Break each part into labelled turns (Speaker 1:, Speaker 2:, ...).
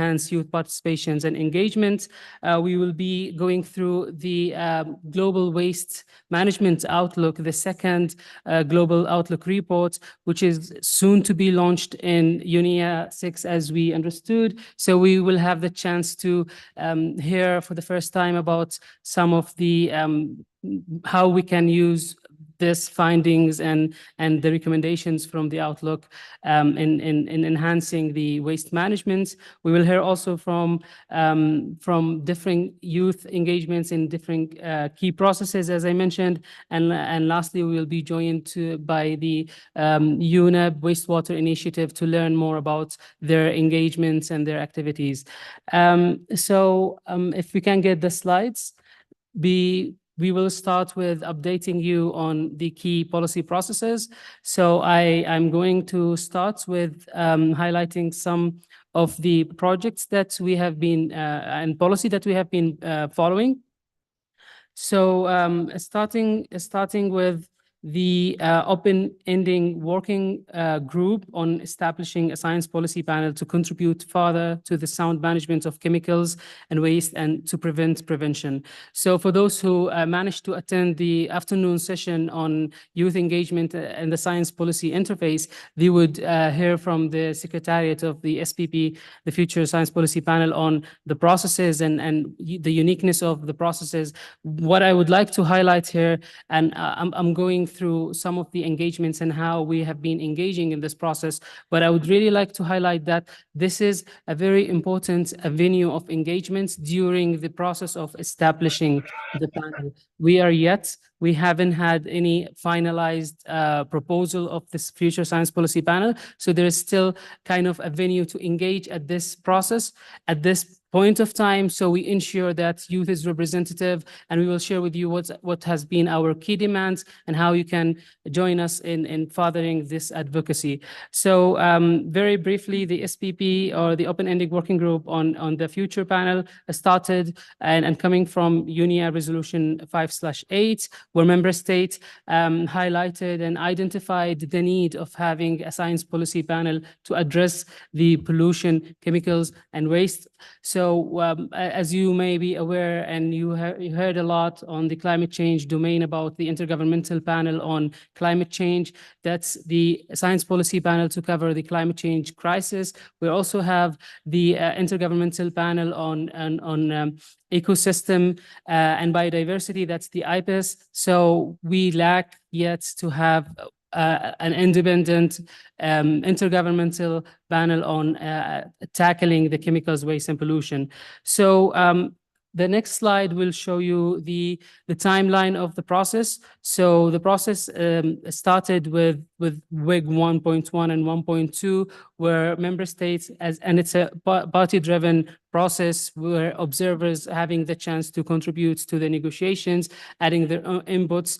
Speaker 1: enhance youth participations and engagement. We will be going through the Global Waste Management Outlook, the second Global Outlook report, which is soon to be launched in YEA 6, as we understood. So we will have the chance to hear for the first time about some of the how we can use these findings and the recommendations from the Outlook in enhancing the waste management. We will hear also from different youth engagements in different key processes, as I mentioned, and lastly, we will be joined by the UNEP Wastewater Initiative to learn more about their engagements and their activities. If we can get the slides, we will start with updating you on the key policy processes. So I'm going to start with highlighting some of the projects that we have been and policy that we have been following. So starting with the open-ending working group on establishing a science policy panel to contribute further to the sound management of chemicals and waste and to prevent prevention. So for those who managed to attend the afternoon session on youth engagement and the science policy interface, they would hear from the Secretariat of the SPP, the Future Science Policy Panel, on the processes and the uniqueness of the processes. What I would like to highlight here, and I'm going through some of the engagements and how we have been engaging in this process, but I would really like to highlight that this is a very important venue of engagements during the process of establishing the panel. We haven't had any finalized proposal of this Future Science Policy Panel, so there is still kind of a venue to engage at this process, at this point of time, so we ensure that youth is representative, and we will share with you what has been our key demands and how you can join us in furthering this advocacy. So very briefly, the SPP, or the Open-Ended Working Group on the Future Panel, started and coming from UNEA Resolution 5/8, where member states highlighted and identified the need of having a science policy panel to address the pollution, chemicals, and waste. So as you may be aware, and you heard a lot on the climate change domain about the Intergovernmental Panel on Climate Change. That's the science policy panel to cover the climate change crisis. We also have the Intergovernmental Panel on ecosystem and biodiversity. That's the IPES. So we lack yet to have an independent intergovernmental panel on tackling the chemicals, waste, and pollution. So the next slide will show you the timeline of the process. So the process started with WEG 1.1 and 1.2, where member states, and it's a party-driven process where observers having the chance to contribute to the negotiations, adding their own inputs.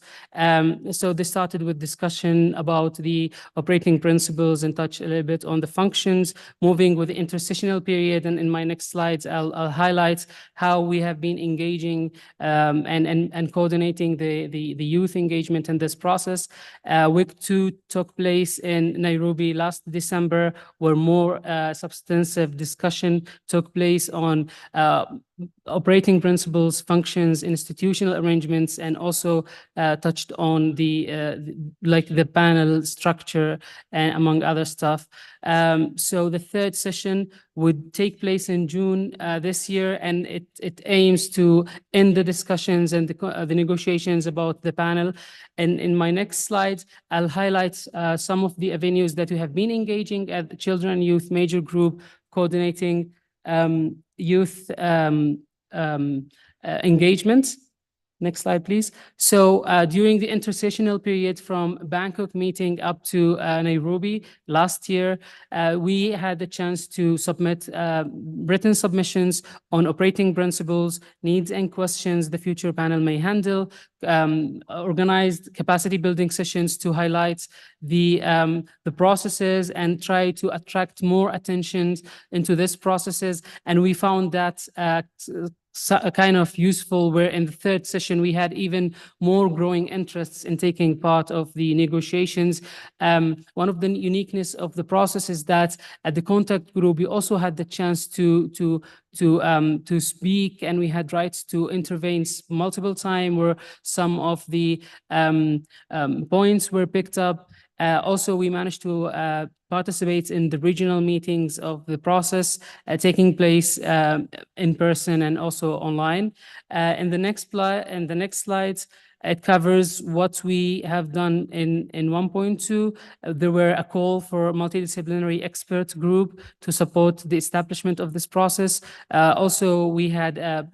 Speaker 1: So they started with discussion about the operating principles and touch a little bit on the functions, moving with the intercessional period. And in my next slides, I'll highlight how we have been engaging and coordinating the youth engagement in this process. Week 2 took place in Nairobi last December, where more substantive discussion took place on operating principles, functions, institutional arrangements, and also touched on the panel structure and among other stuff. So the third session would take place in June this year, and it aims to end the discussions and the negotiations about the panel. And in my next slide, I'll highlight some of the avenues that we have been engaging at the Children and Youth Major Group, coordinating youth engagement. Next slide, please. So during the intercessional period from Bangkok meeting up to Nairobi last year, we had the chance to submit written submissions on operating principles, needs, and questions the future panel may handle, organized capacity building sessions to highlight the processes and try to attract more attention into these processes. And we found that kind of useful, where in the third session we had even more growing interests in taking part of the negotiations. One of the uniqueness of the process is that at the contact group, we also had the chance to speak, and we had rights to intervene multiple times, where some of the points were picked up. Also, we managed to participate in the regional meetings of the process taking place in person and also online. In the next slides, it covers what we have done in 1.2. There were a call for a multidisciplinary expert group to support the establishment of this process. Also, we had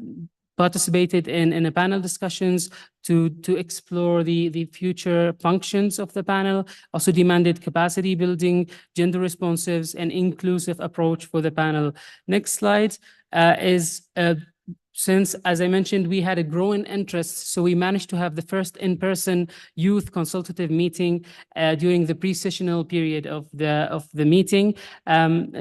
Speaker 1: participated in a panel discussions to explore the future functions of the panel, also demanded capacity building, gender responsive and inclusive approach for the panel. Next slide is since, as I mentioned, we had a growing interest, so we managed to have the first in-person youth consultative meeting during the pre-sessional period of the meeting.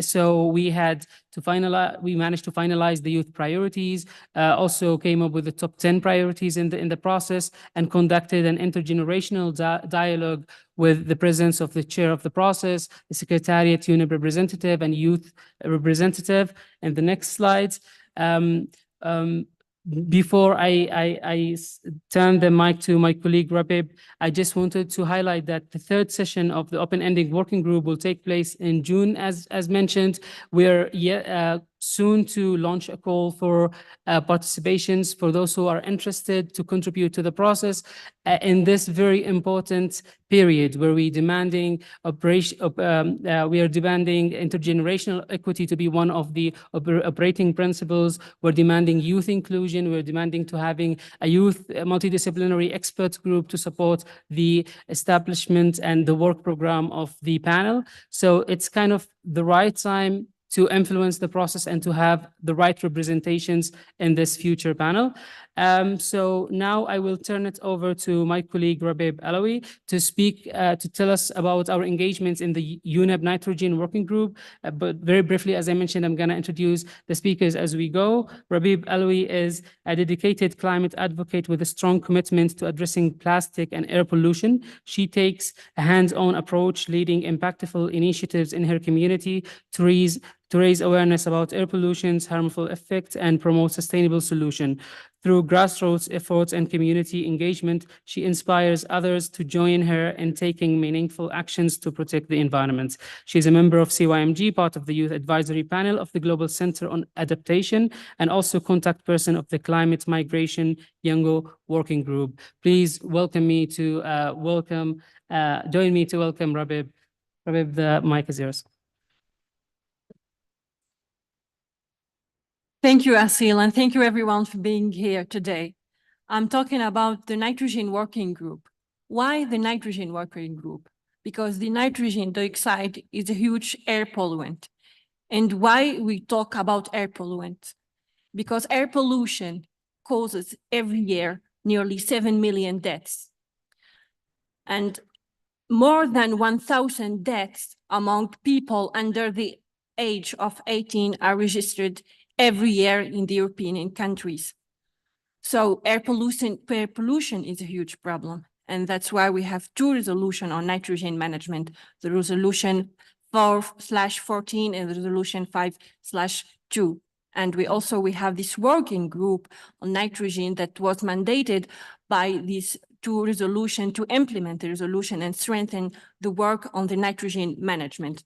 Speaker 1: So we had to finalize. We managed to finalize the youth priorities. Also came up with the top 10 priorities in the process, and conducted an intergenerational dialogue with the presence of the chair of the process, the secretariat, UNIP representative, and youth representative. And the next slide. Before I turn the mic to my colleague Rabib, I just wanted to highlight that the third session of the open-ending working group will take place in June, as mentioned. We're soon to launch a call for participations for those who are interested to contribute to the process in this very important period, where we are demanding intergenerational equity to be one of the operating principles. We're demanding youth inclusion. We're demanding to having a youth multidisciplinary expert group to support the establishment and the work program of the panel. So it's kind of the right time to influence the process and to have the right representations in this future panel. So now I will turn it over to my colleague Rabib Alawi to speak, to tell us about our engagements in the UNEP Nitrogen Working Group. But very briefly, as I mentioned, I'm going to introduce the speakers as we go. Rabib Alawi is a dedicated climate advocate with a strong commitment to addressing plastic and air pollution. She takes a hands-on approach, leading impactful initiatives in her community to raise awareness about air pollution's harmful effects and promote sustainable solution. Through grassroots efforts and community engagement, she inspires others to join her in taking meaningful actions to protect the environment. She is a member of CYMG, part of the Youth Advisory Panel of the Global Center on Adaptation, and also contact person of the Climate Migration Yango Working Group. Please welcome me to join me to welcome Rabib. Rabib, the mic is yours.
Speaker 2: Thank you, Asil, and thank you everyone for being here today. I'm talking about the Nitrogen Working Group. Why the Nitrogen Working Group? Because the nitrogen dioxide is a huge air pollutant. And why we talk about air pollutant? Because air pollution causes every year nearly 7 million deaths. And more than 1,000 deaths among people under the age of 18 are registered every year in the European countries. So air pollution is a huge problem. And that's why we have two resolutions on nitrogen management, the resolution 4/14 and the resolution 5/2. And we have this working group on nitrogen that was mandated by these two resolutions to implement the resolution and strengthen the work on the nitrogen management.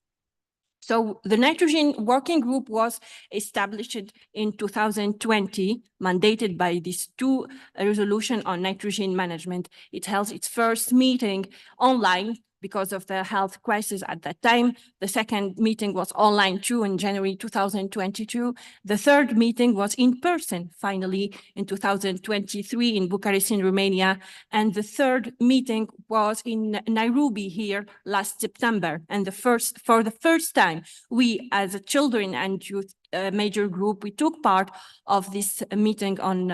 Speaker 2: So the Nitrogen Working Group was established in 2020, mandated by these two resolutions on nitrogen management. It held its first meeting online because of the health crisis at that time. The second meeting was online too in January 2022. The third meeting was in person, finally, in 2023 in Bucharest, in Romania. And the third meeting was in Nairobi here last September. And for the first time, we as a children and youth major group, we took part of this meeting on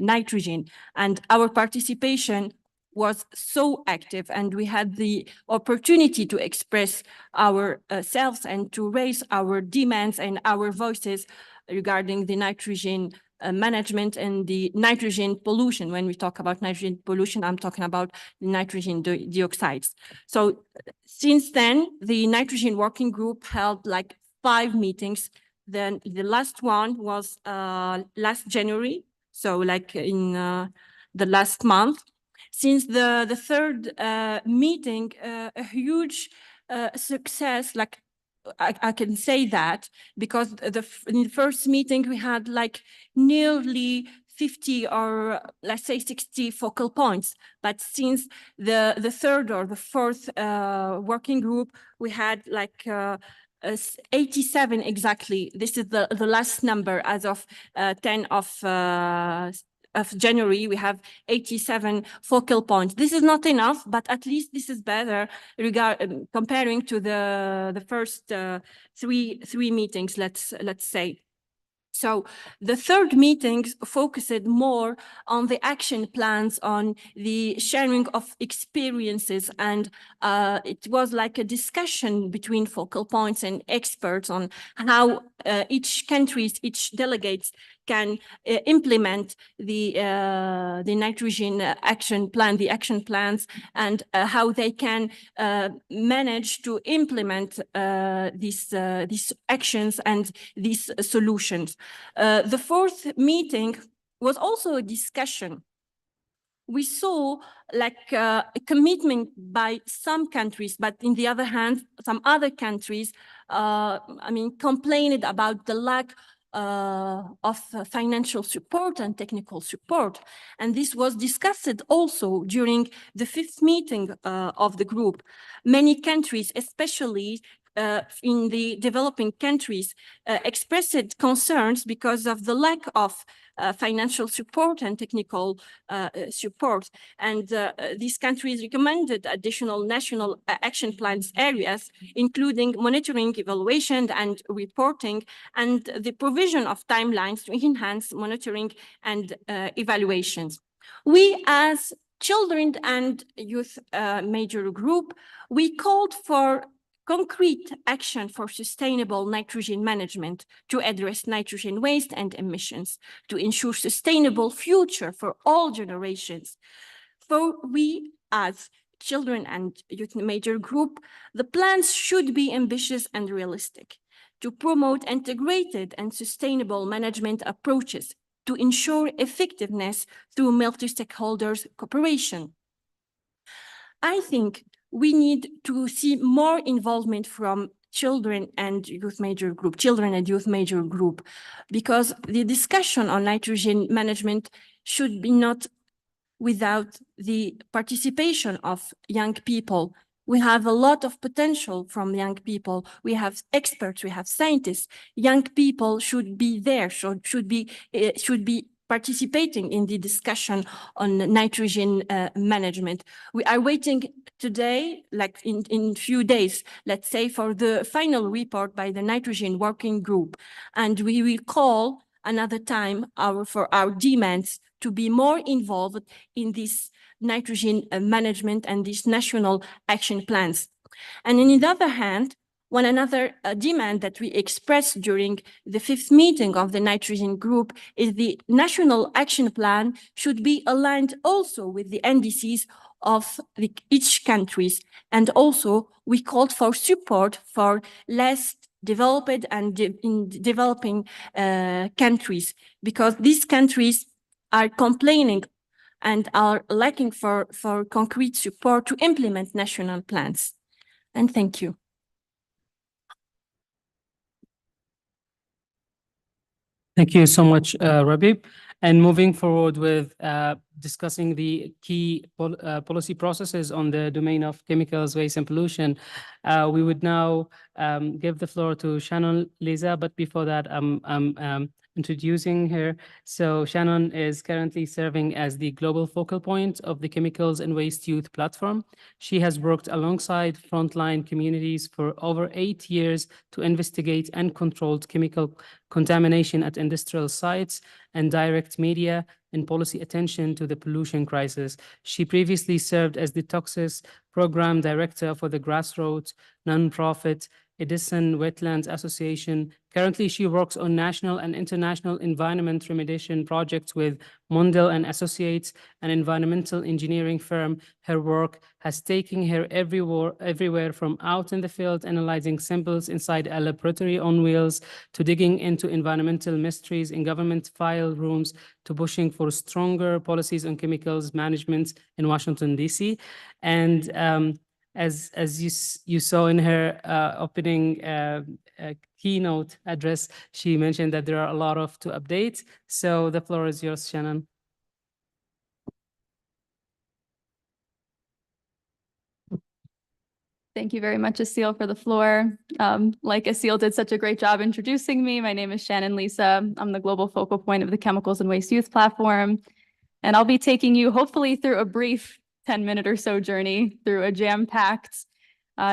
Speaker 2: nitrogen. And our participation was so active, and we had the opportunity to express ourselves and to raise our demands and our voices regarding the nitrogen management and the nitrogen pollution. When we talk about nitrogen pollution, I'm talking about the nitrogen dioxides. So since then, the nitrogen working group held like 5 meetings. Then the last one was last January, so like in the last month. Since the third meeting, a huge success, like I can say that, because in the first meeting we had like nearly 50 or let's say 60 focal points. But since the third or the fourth working group, we had like 87 exactly. This is the last number as of 10 of January. We have 87 focal points. This is not enough, but at least this is better comparing to the first three meetings, let's say. So the third meeting focused more on the action plans, on the sharing of experiences, and it was like a discussion between focal points and experts on how each delegates can implement the nitrogen action plan, the action plans, and how they can manage to implement these actions and these solutions. The fourth meeting was also a discussion. We saw like a commitment by some countries, but in the other hand, some other countries, complained about the lack of financial support and technical support. And this was discussed also during the fifth meeting of the group. Many countries, especially in the developing countries, expressed concerns because of the lack of financial support and technical support. And these countries recommended additional national action plans areas, including monitoring, evaluation, and reporting, and the provision of timelines to enhance monitoring and evaluations. We, as Children and Youth Major Group, we called for concrete action for sustainable nitrogen management to address nitrogen waste and emissions, to ensure sustainable future for all generations. For we, as Children and Youth Major Group, the plans should be ambitious and realistic to promote integrated and sustainable management approaches to ensure effectiveness through multi-stakeholders cooperation. I think we need to see more involvement from Children and Youth Major Group, because the discussion on nitrogen management should be not without the participation of young people. We have a lot of potential from young people. We have experts, we have scientists. Young people should be there, should be participating in the discussion on nitrogen management. We are waiting today, like in few days, let's say, for the final report by the nitrogen working group. And we will call another time for our demands to be more involved in this nitrogen management and these national action plans. And on the other hand, one another demand that we expressed during the fifth meeting of the nitrogen group is the national action plan should be aligned also with the NDCs of each countries. And also we called for support for less developed and in developing countries, because these countries are complaining and are lacking for concrete support to implement national plans. And thank you.
Speaker 1: Thank you so much, Rabib. And moving forward with discussing the key policy processes on the domain of chemicals, waste, and pollution, we would now give the floor to Shannon Leza. But before that, I'm introducing her. So Shannon is currently serving as the global focal point of the Chemicals and Waste Youth Platform. She has worked alongside frontline communities for over 8 years to investigate and control chemical contamination at industrial sites and direct media and policy attention to the pollution crisis. She previously served as the Toxis Program Director for the grassroots nonprofit Edison Wetlands Association. Currently, she works on national and international environment remediation projects with Mundell and Associates, an environmental engineering firm. Her work has taken her everywhere from out in the field, analyzing samples inside a laboratory on wheels, to digging into environmental mysteries in government file rooms, to pushing for stronger policies on chemicals management in Washington, D.C. And as you saw in her opening keynote address, she mentioned that there are a lot to update. So the floor is yours, Shannon.
Speaker 3: Thank you very much, Asil, for the floor. Like Asil did such a great job introducing me. My name is Shannon Lisa. I'm the global focal point of the Chemicals and Waste Youth Platform. And I'll be taking you hopefully through a brief 10-minute or so journey through a jam-packed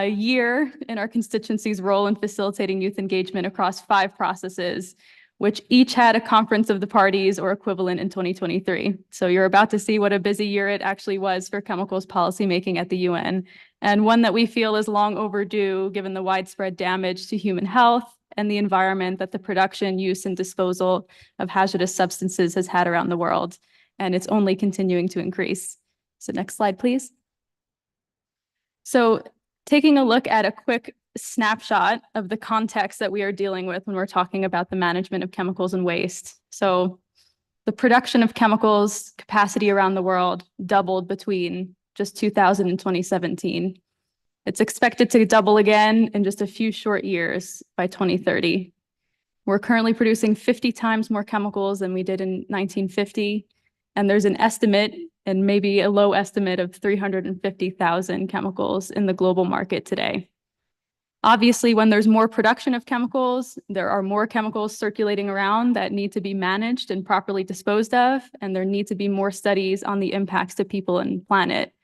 Speaker 3: year in our constituency's role in facilitating youth engagement across 5 processes, which each had a conference of the parties or equivalent in 2023. So you're about to see what a busy year it actually was for chemicals policymaking at the UN, and one that we feel is long overdue given the widespread damage to human health and the environment that the production, use, and disposal of hazardous substances has had around the world. And it's only continuing to increase. So next slide, please. So taking a look at a quick snapshot of the context that we are dealing with when we're talking about the management of chemicals and waste. So the production of chemicals capacity around the world doubled between just 2000 and 2017. It's expected to double again in just a few short years by 2030. We're currently producing 50 times more chemicals than we did in 1950. And there's an estimate, and maybe a low estimate, of 350,000 chemicals in the global market today. Obviously, when there's more production of chemicals, there are more chemicals circulating around that need to be managed and properly disposed of, and there need to be more studies on the impacts to people and planet.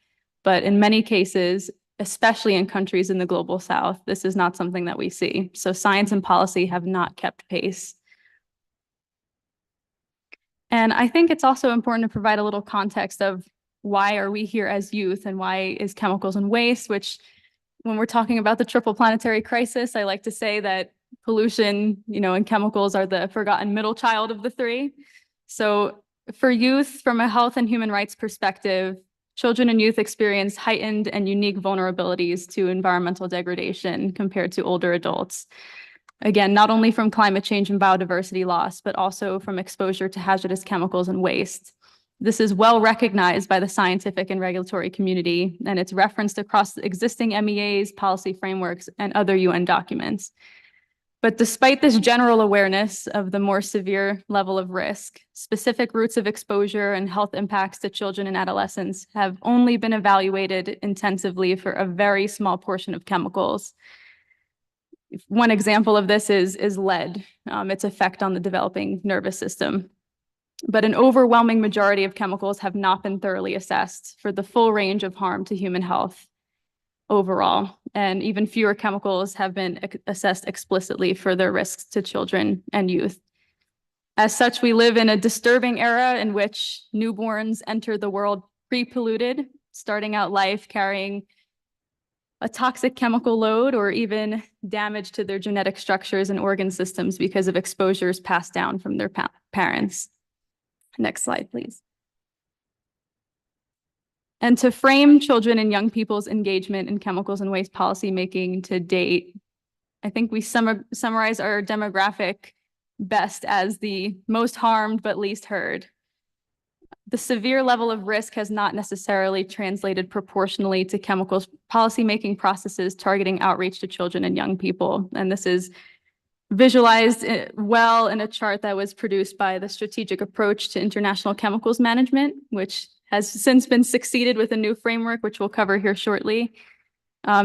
Speaker 3: But in many cases, especially in countries in the global south, this is not something that we see. So science and policy have not kept pace. And I think it's also important to provide a little context of why are we here as youth, and why is chemicals and waste, which when we're talking about the triple planetary crisis, I like to say that pollution, and chemicals are the forgotten middle child of the 3. So for youth, from a health and human rights perspective, children and youth experience heightened and unique vulnerabilities to environmental degradation compared to older adults. Again, not only from climate change and biodiversity loss, but also from exposure to hazardous chemicals and waste. This is well recognized by the scientific and regulatory community, and it's referenced across existing MEAs, policy frameworks, and other UN documents. But despite this general awareness of the more severe level of risk, specific routes of exposure and health impacts to children and adolescents have only been evaluated intensively for a very small portion of chemicals. One example of this is lead, its effect on the developing nervous system. But an overwhelming majority of chemicals have not been thoroughly assessed for the full range of harm to human health overall. And even fewer chemicals have been assessed explicitly for their risks to children and youth. As such, we live in a disturbing era in which newborns enter the world pre-polluted, starting out life carrying a toxic chemical load or even damage to their genetic structures and organ systems because of exposures passed down from their parents. Next slide, please. And to frame children and young people's engagement in chemicals and waste policy making to date, I think we summarize our demographic best as the most harmed but least heard. The severe level of risk has not necessarily translated proportionally to chemicals policymaking processes targeting outreach to children and young people. And this is visualized well in a chart that was produced by the Strategic Approach to International Chemicals Management, which has since been succeeded with a new framework, which we'll cover here shortly.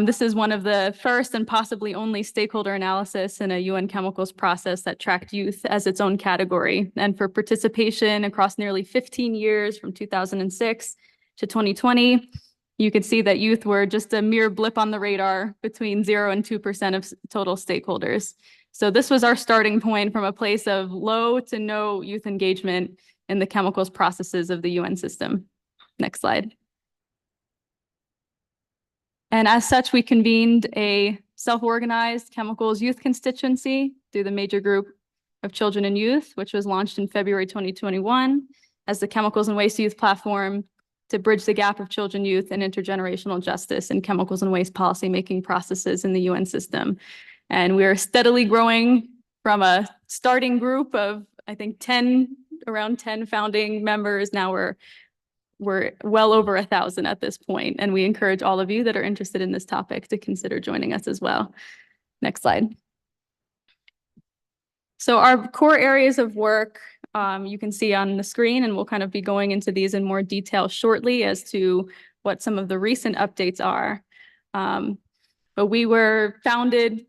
Speaker 3: This is one of the first and possibly only stakeholder analysis in a UN chemicals process that tracked youth as its own category. And for participation across nearly 15 years from 2006 to 2020, you could see that youth were just a mere blip on the radar between 0 and 2% of total stakeholders. So this was our starting point from a place of low to no youth engagement in the chemicals processes of the UN system. Next slide. And as such, we convened a self-organized chemicals youth constituency through the major group of children and youth, which was launched in February 2021 as the Chemicals and Waste Youth Platform to bridge the gap of children, youth, and intergenerational justice in chemicals and waste policymaking processes in the UN system. And we are steadily growing from a starting group of, I think, around 10 founding members. Now we're well over 1,000 at this point, and we encourage all of you that are interested in this topic to consider joining us as well. Next slide. So our core areas of work, you can see on the screen, and we'll kind of be going into these in more detail shortly as to what some of the recent updates are. But we were founded,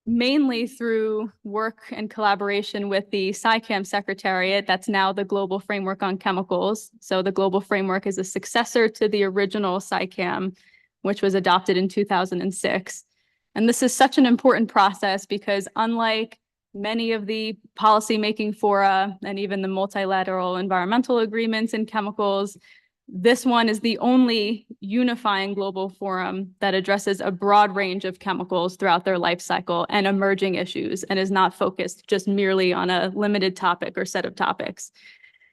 Speaker 3: mainly through work and collaboration with the SciCam Secretariat. That's now the Global Framework on Chemicals. So the Global Framework is a successor to the original SciCam, which was adopted in 2006. And this is such an important process because unlike many of the policymaking fora and even the multilateral environmental agreements in chemicals, this one is the only unifying global forum that addresses a broad range of chemicals throughout their life cycle and emerging issues, and is not focused just merely on a limited topic or set of topics.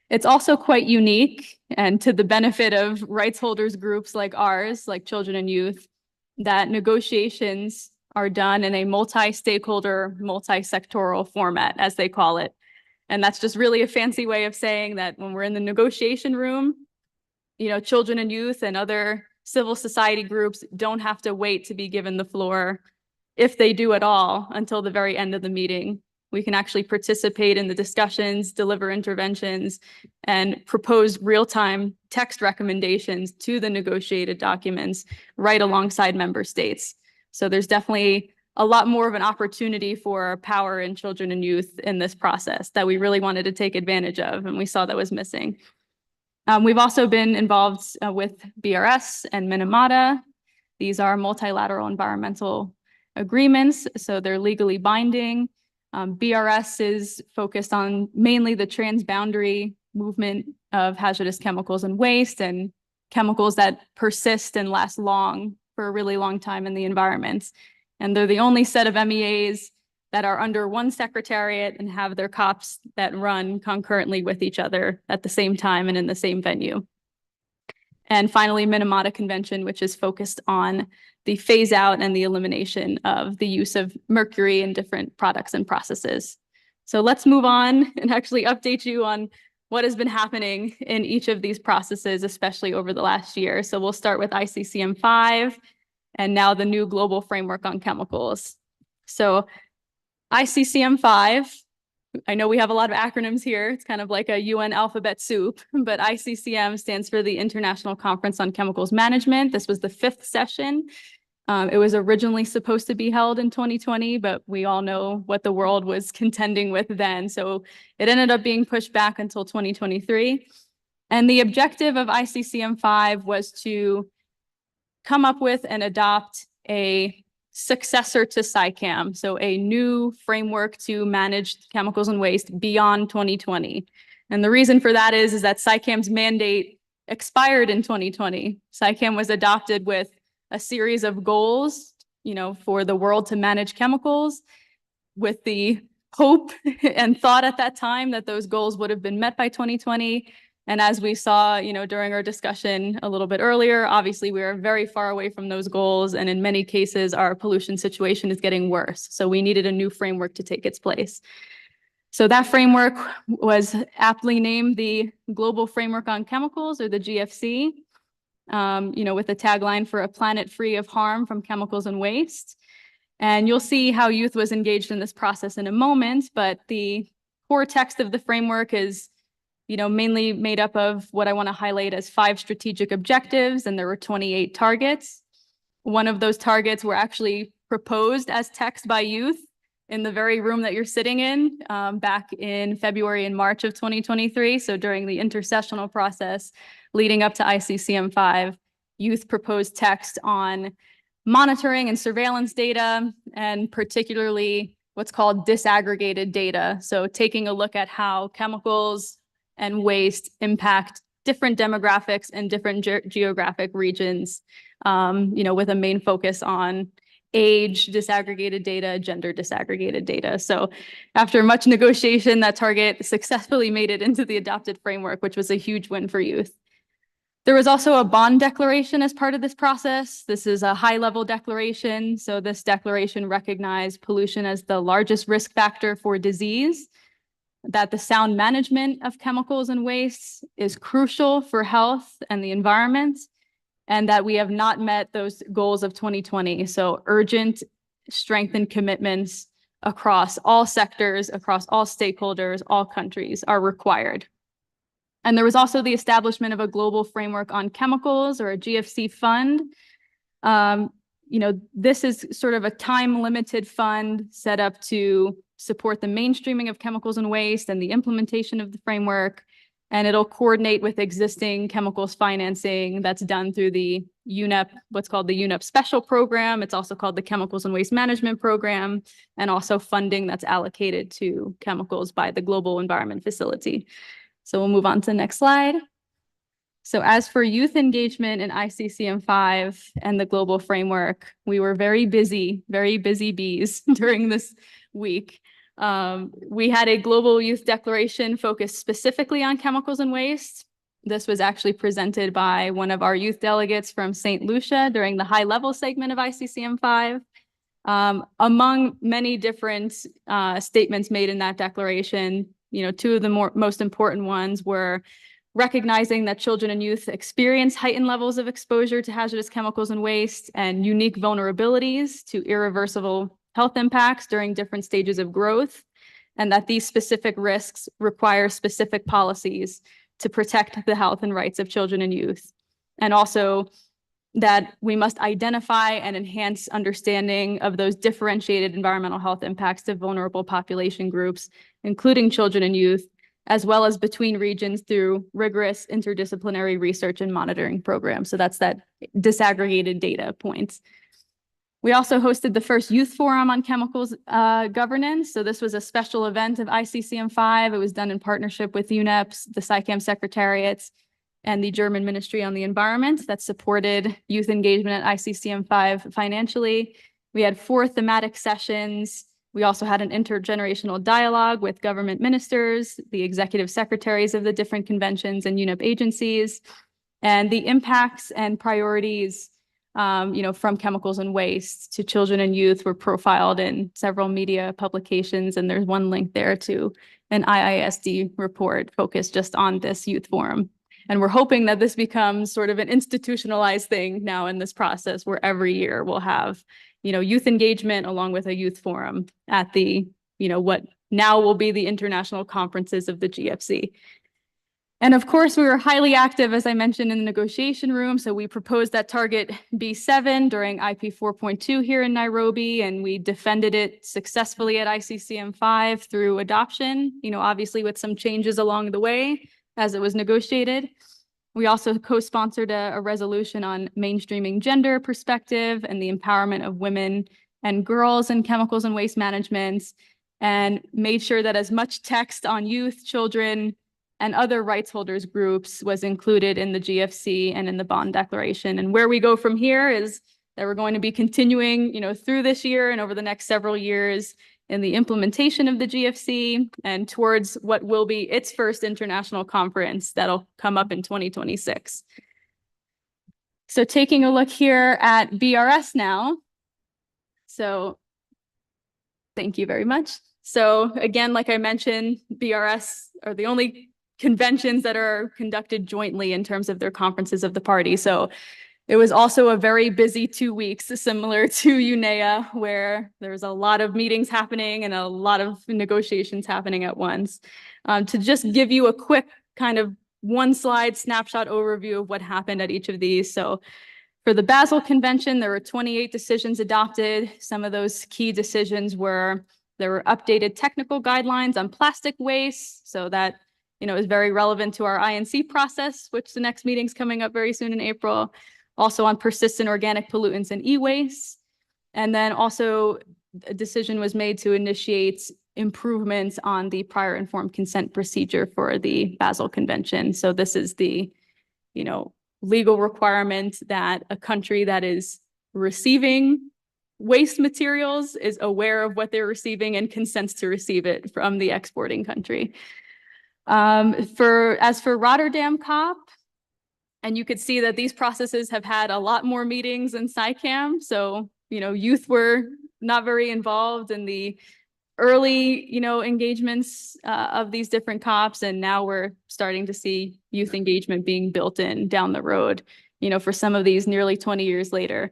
Speaker 3: It's also quite unique, and to the benefit of rights holders groups like ours, like children and youth, that negotiations are done in a multi-stakeholder, multi-sectoral format, as they call it. And that's just really a fancy way of saying that when we're in the negotiation room, children and youth and other civil society groups don't have to wait to be given the floor, if they do at all, until the very end of the meeting. We can actually participate in the discussions, deliver interventions, and propose real-time text recommendations to the negotiated documents right alongside member states. So there's definitely a lot more of an opportunity for power in children and youth in this process that we really wanted to take advantage of, and we saw that was missing. We've also been involved with BRS and Minamata. These are multilateral environmental agreements, so they're legally binding. BRS is focused on mainly the transboundary movement of hazardous chemicals and waste, and chemicals that persist and last long for a really long time in the environment. And they're the only set of MEAs that are under one secretariat and have their COPs that run concurrently with each other at the same time and in the same venue. And finally, Minamata Convention, which is focused on the phase out and the elimination of the use of mercury in different products and processes. So let's move on and actually update you on what has been happening in each of these processes, especially over the last year. So we'll start with ICCM 5 and now the new Global Framework on Chemicals. So ICCM 5, I know we have a lot of acronyms here. It's kind of like a UN alphabet soup, but ICCM stands for the International Conference on Chemicals Management. This was the 5th session. It was originally supposed to be held in 2020, but we all know what the world was contending with then. So it ended up being pushed back until 2023. And the objective of ICCM 5 was to come up with and adopt a successor to SciCam, so a new framework to manage chemicals and waste beyond 2020. And the reason for that is that SciCam's mandate expired in 2020. SciCam was adopted with a series of goals, for the world to manage chemicals, with the hope and thought at that time that those goals would have been met by 2020. And as we saw, during our discussion a little bit earlier, obviously we are very far away from those goals. And in many cases, our pollution situation is getting worse. So we needed a new framework to take its place. So that framework was aptly named the Global Framework on Chemicals, or the GFC, with a tagline for a planet free of harm from chemicals and waste. And you'll see how youth was engaged in this process in a moment, but the core text of the framework is mainly made up of what I want to highlight as 5 strategic objectives, and there were 28 targets. One of those targets were actually proposed as text by youth in the very room that you're sitting in back in February and March of 2023. So during the intersessional process leading up to ICCM 5, youth proposed text on monitoring and surveillance data, and particularly what's called disaggregated data. So taking a look at how chemicals and waste impact different demographics and different geographic regions, with a main focus on age disaggregated data, gender disaggregated data. So after much negotiation, that target successfully made it into the adopted framework, which was a huge win for youth. There was also a bond declaration as part of this process. This is a high-level declaration. So this declaration recognized pollution as the largest risk factor for disease, that the sound management of chemicals and wastes is crucial for health and the environment, and that we have not met those goals of 2020. So urgent, strengthened commitments across all sectors, across all stakeholders, all countries are required. And there was also the establishment of a global framework on chemicals, or a GFC fund. This is sort of a time-limited fund set up to support the mainstreaming of chemicals and waste and the implementation of the framework. And it'll coordinate with existing chemicals financing that's done through the UNEP, what's called the UNEP Special Program. It's also called the Chemicals and Waste Management Program, and also funding that's allocated to chemicals by the Global Environment Facility. So we'll move on to the next slide. So as for youth engagement in ICCM5 and the global framework, we were very busy bees during this week. We had a global youth declaration focused specifically on chemicals and waste. This was actually presented by one of our youth delegates from St. Lucia during the high-level segment of ICCM5. Among many different statements made in that declaration, two of the most important ones were recognizing that children and youth experience heightened levels of exposure to hazardous chemicals and waste and unique vulnerabilities to irreversible health impacts during different stages of growth, and that these specific risks require specific policies to protect the health and rights of children and youth. And also that we must identify and enhance understanding of those differentiated environmental health impacts to vulnerable population groups, including children and youth, as well as between regions through rigorous interdisciplinary research and monitoring programs. So that's that disaggregated data points. We also hosted the first youth forum on chemicals governance. So this was a special event of ICCM5. It was done in partnership with UNEP's, the SciCam secretariats, and the German Ministry on the Environment that supported youth engagement at ICCM5 financially. We had 4 thematic sessions. We also had an intergenerational dialogue with government ministers, the executive secretaries of the different conventions and UNEP agencies, and the impacts and priorities from chemicals and waste to children and youth were profiled in several media publications. And there's one link there to an IISD report focused just on this youth forum. And we're hoping that this becomes sort of an institutionalized thing now in this process, where every year we'll have, youth engagement along with a youth forum at the, what now will be the international conferences of the GFC. And of course, we were highly active, as I mentioned, in the negotiation room. So we proposed that target B7 during IP 4.2 here in Nairobi, and we defended it successfully at ICCM5 through adoption, obviously with some changes along the way as it was negotiated. We also co-sponsored a resolution on mainstreaming gender perspective and the empowerment of women and girls in chemicals and waste management, and made sure that as much text on youth, children, and other rights holders groups was included in the GFC and in the bond declaration. And where we go from here is that we're going to be continuing, through this year and over the next several years in the implementation of the GFC and towards what will be its first international conference that'll come up in 2026. So taking a look here at BRS now. So thank you very much. So again, like I mentioned, BRS are the only conventions that are conducted jointly in terms of their conferences of the party. So it was also a very busy 2 weeks, similar to YEA, where there's a lot of meetings happening and a lot of negotiations happening at once. To just give you a quick kind of one slide snapshot overview of what happened at each of these. So for the Basel Convention, there were 28 decisions adopted. Some of those key decisions were, there were updated technical guidelines on plastic waste, so that is very relevant to our INC process, which the next meeting's coming up very soon in April. Also on persistent organic pollutants and e-waste. And then also a decision was made to initiate improvements on the prior informed consent procedure for the Basel Convention. So this is the, legal requirement that a country that is receiving waste materials is aware of what they're receiving and consents to receive it from the exporting country. As for Rotterdam COP, and you could see that these processes have had a lot more meetings than SciCam. So, youth were not very involved in the early, engagements of these different COPs. And now we're starting to see youth engagement being built in down the road, for some of these nearly 20 years later.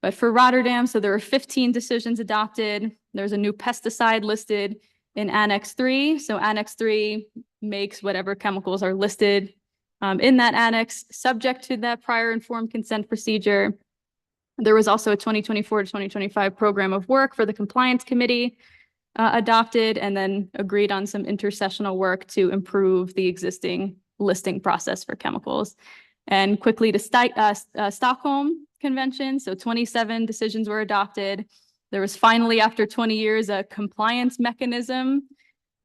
Speaker 3: But for Rotterdam, so there were 15 decisions adopted. There's a new pesticide listed in Annex 3. So Annex 3 makes whatever chemicals are listed in that annex subject to that prior informed consent procedure. There was also a 2024 to 2025 program of work for the compliance committee adopted, and then agreed on some intersessional work to improve the existing listing process for chemicals. And quickly to Stockholm Convention, so 27 decisions were adopted. There was finally, after 20 years, a compliance mechanism,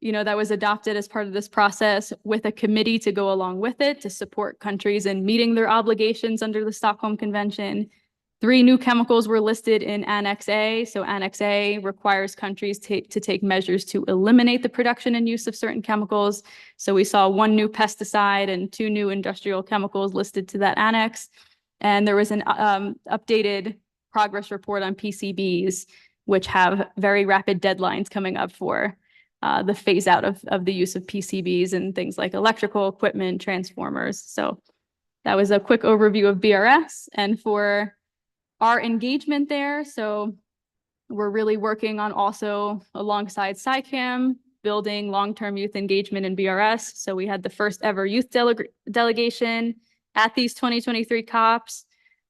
Speaker 3: that was adopted as part of this process with a committee to go along with it to support countries in meeting their obligations under the Stockholm Convention. 3 new chemicals were listed in Annex A. So Annex A requires countries to take measures to eliminate the production and use of certain chemicals. So we saw 1 new pesticide and 2 new industrial chemicals listed to that annex. And there was an updated progress report on PCBs, which have very rapid deadlines coming up for the phase out of the use of PCBs and things like electrical equipment, transformers. So that was a quick overview of BRS. And for our engagement there, so we're really working on also alongside SciCam, building long-term youth engagement in BRS. So we had the first ever youth delegation at these 2023 COPs.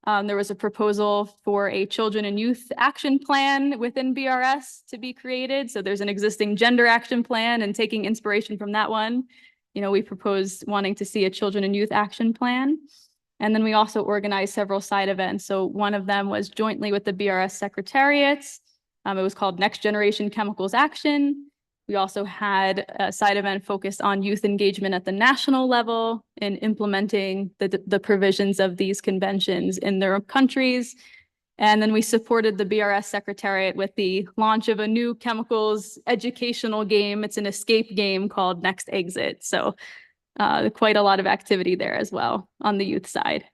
Speaker 3: There was a proposal for a children and youth action plan within BRS to be created. So there's an existing gender action plan, and taking inspiration from that one, we proposed wanting to see a children and youth action plan. And then we also organized several side events. So one of them was jointly with the BRS secretariats. It was called Next Generation Chemicals Action. We also had a side event focused on youth engagement at the national level in implementing the provisions of these conventions in their countries. And then we supported the BRS Secretariat with the launch of a new chemicals educational game. It's an escape game called Next Exit. So quite a lot of activity there as well on the youth side.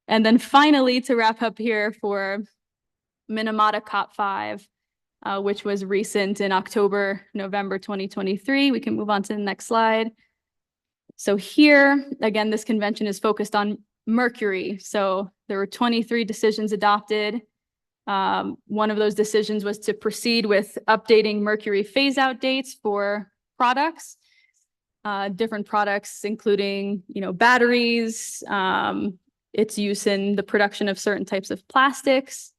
Speaker 3: And then finally, to wrap up here for Minamata COP5, which was recent in November 2023. We can move on to the next slide. So here, again, this convention is focused on mercury. So there were 23 decisions adopted. One of those decisions was to proceed with updating mercury phase-out dates for products. Different products, including, batteries, its use in the production of certain types of plastics.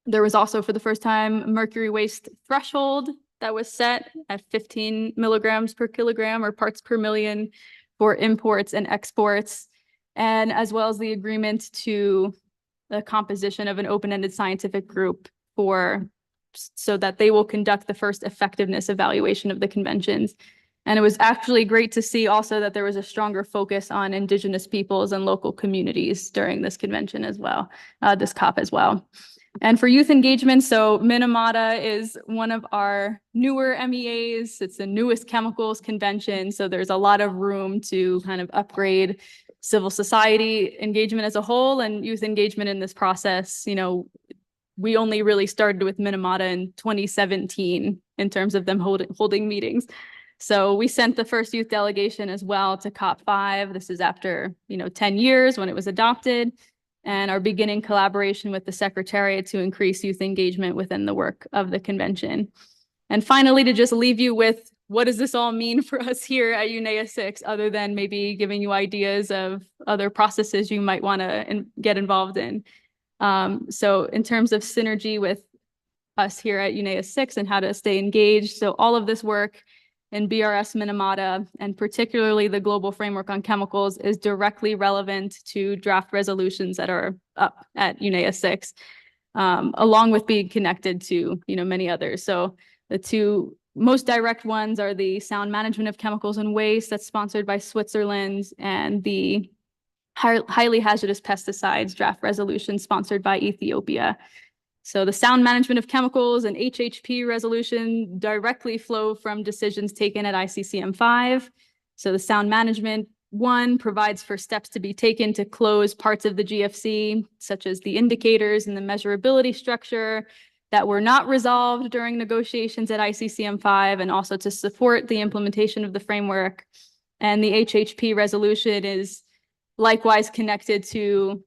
Speaker 3: There was also, for the first time, a mercury waste threshold that was set at 15 milligrams per kilogram or parts per million for imports and exports, and as well as the agreement to the composition of an open-ended scientific group so that they will conduct the first effectiveness evaluation of the conventions. And it was actually great to see also that there was a stronger focus on Indigenous peoples and local communities during this convention as well, this COP as well. And for youth engagement, so Minamata is one of our newer MEAs. It's the newest chemicals convention. So there's a lot of room to kind of upgrade civil society engagement as a whole and youth engagement in this process. We only really started with Minamata in 2017 in terms of them holding meetings. So we sent the first youth delegation as well to COP5. This is after, 10 years when it was adopted, and are beginning collaboration with the Secretariat to increase youth engagement within the work of the convention. And finally, to just leave you with what does this all mean for us here at UNEA 6, other than maybe giving you ideas of other processes you might want to get involved in. So in terms of synergy with us here at UNEA 6 and how to stay engaged, so all of this work in BRS Minamata, and particularly the Global Framework on Chemicals, is directly relevant to draft resolutions that are up at UNEA 6, along with being connected to many others. So the 2 most direct ones are the Sound Management of Chemicals and Waste that's sponsored by Switzerland, and the Highly Hazardous Pesticides draft resolution sponsored by Ethiopia. So the sound management of chemicals and HHP resolution directly flow from decisions taken at ICCM5. So the sound management one provides for steps to be taken to close parts of the GFC, such as the indicators and the measurability structure that were not resolved during negotiations at ICCM5, and also to support the implementation of the framework. And the HHP resolution is likewise connected to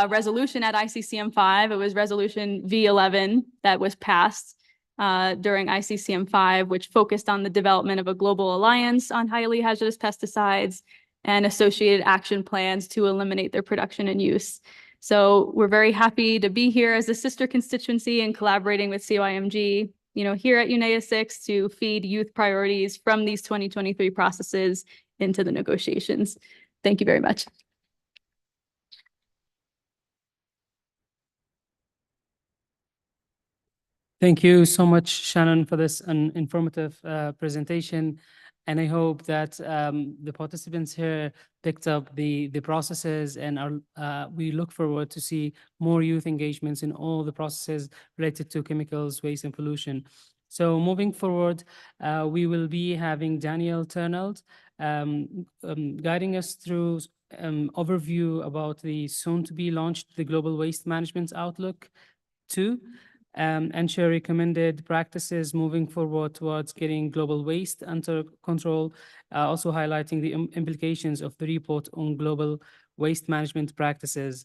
Speaker 3: resolution at ICCM5. It was resolution V11 that was passed during ICCM5, which focused on the development of a global alliance on highly hazardous pesticides and associated action plans to eliminate their production and use. So we're very happy to be here as a sister constituency and collaborating with CYMG, here at YEA 6 to feed youth priorities from these 2023 processes into the negotiations. Thank you very much.
Speaker 1: Thank you so much, Shannon, for this informative presentation. And I hope that the participants here picked up the processes, and we look forward to see more youth engagements in all the processes related to chemicals, waste, and pollution. So moving forward, we will be having Daniel Turneld guiding us through overview about the soon-to-be launched the Global Waste Management Outlook 2. And share recommended practices moving forward towards getting global waste under control, also highlighting the implications of the report on global waste management practices.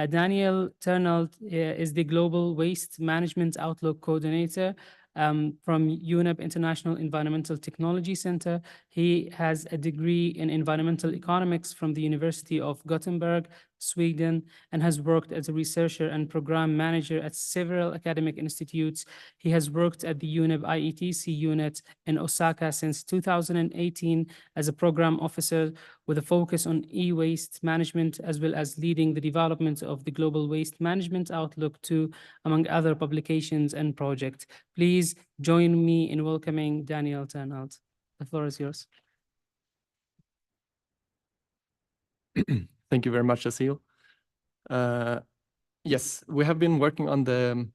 Speaker 1: Daniel Turneld is the Global Waste Management Outlook Coordinator from UNEP International Environmental Technology Center. He has a degree in environmental economics from the University of Gothenburg, Sweden, and has worked as a researcher and program manager at several academic institutes. He has worked at the UNEP IETC unit in Osaka since 2018 as a program officer with a focus on e-waste management, as well as leading the development of the Global Waste Management Outlook 2, among other publications and projects. Please join me in welcoming Daniel Turneld. The floor is yours.
Speaker 4: Thank you very much, Asil. Yes, we have been working on the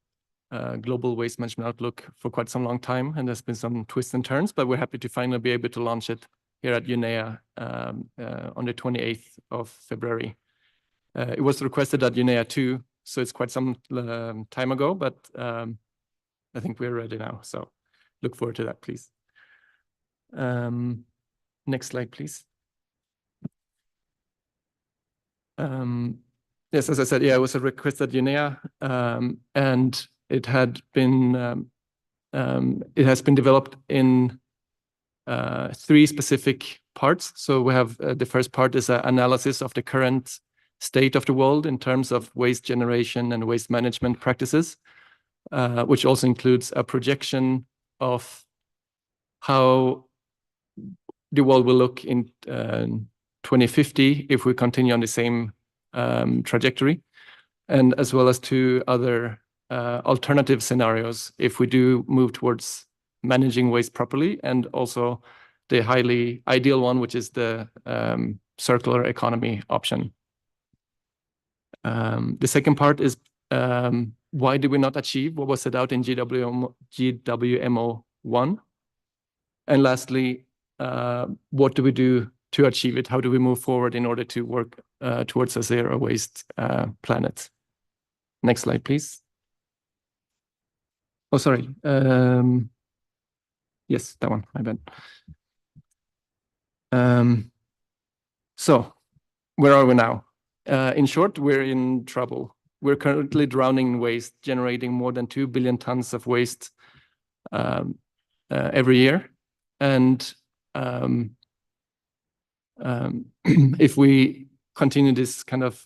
Speaker 4: Global Waste Management Outlook for quite some long time, and there's been some twists and turns, but we're happy to finally be able to launch it here at YEA on the 28th of February. It was requested at YEA 2, so it's quite some time ago, but I think we're ready now, so look forward to that, please. Next slide, please. Yes, as I said, it was a request at YEA, and it has been developed in 3 specific parts. So we have the first part is an analysis of the current state of the world in terms of waste generation and waste management practices, which also includes a projection of how the world will look in 2050 if we continue on the same trajectory, and as well as 2 other alternative scenarios if we do move towards managing waste properly, and also the highly ideal one, which is the circular economy option. The second part is why did we not achieve what was set out in GWMO 1? And lastly, what do we do to achieve it? How do we move forward in order to work towards a zero waste planet? Next slide, please. Oh, sorry. Yes, that one, my bad. So where are we now? In short, we're in trouble. We're currently drowning in waste, generating more than 2 billion tons of waste every year. And if we continue this kind of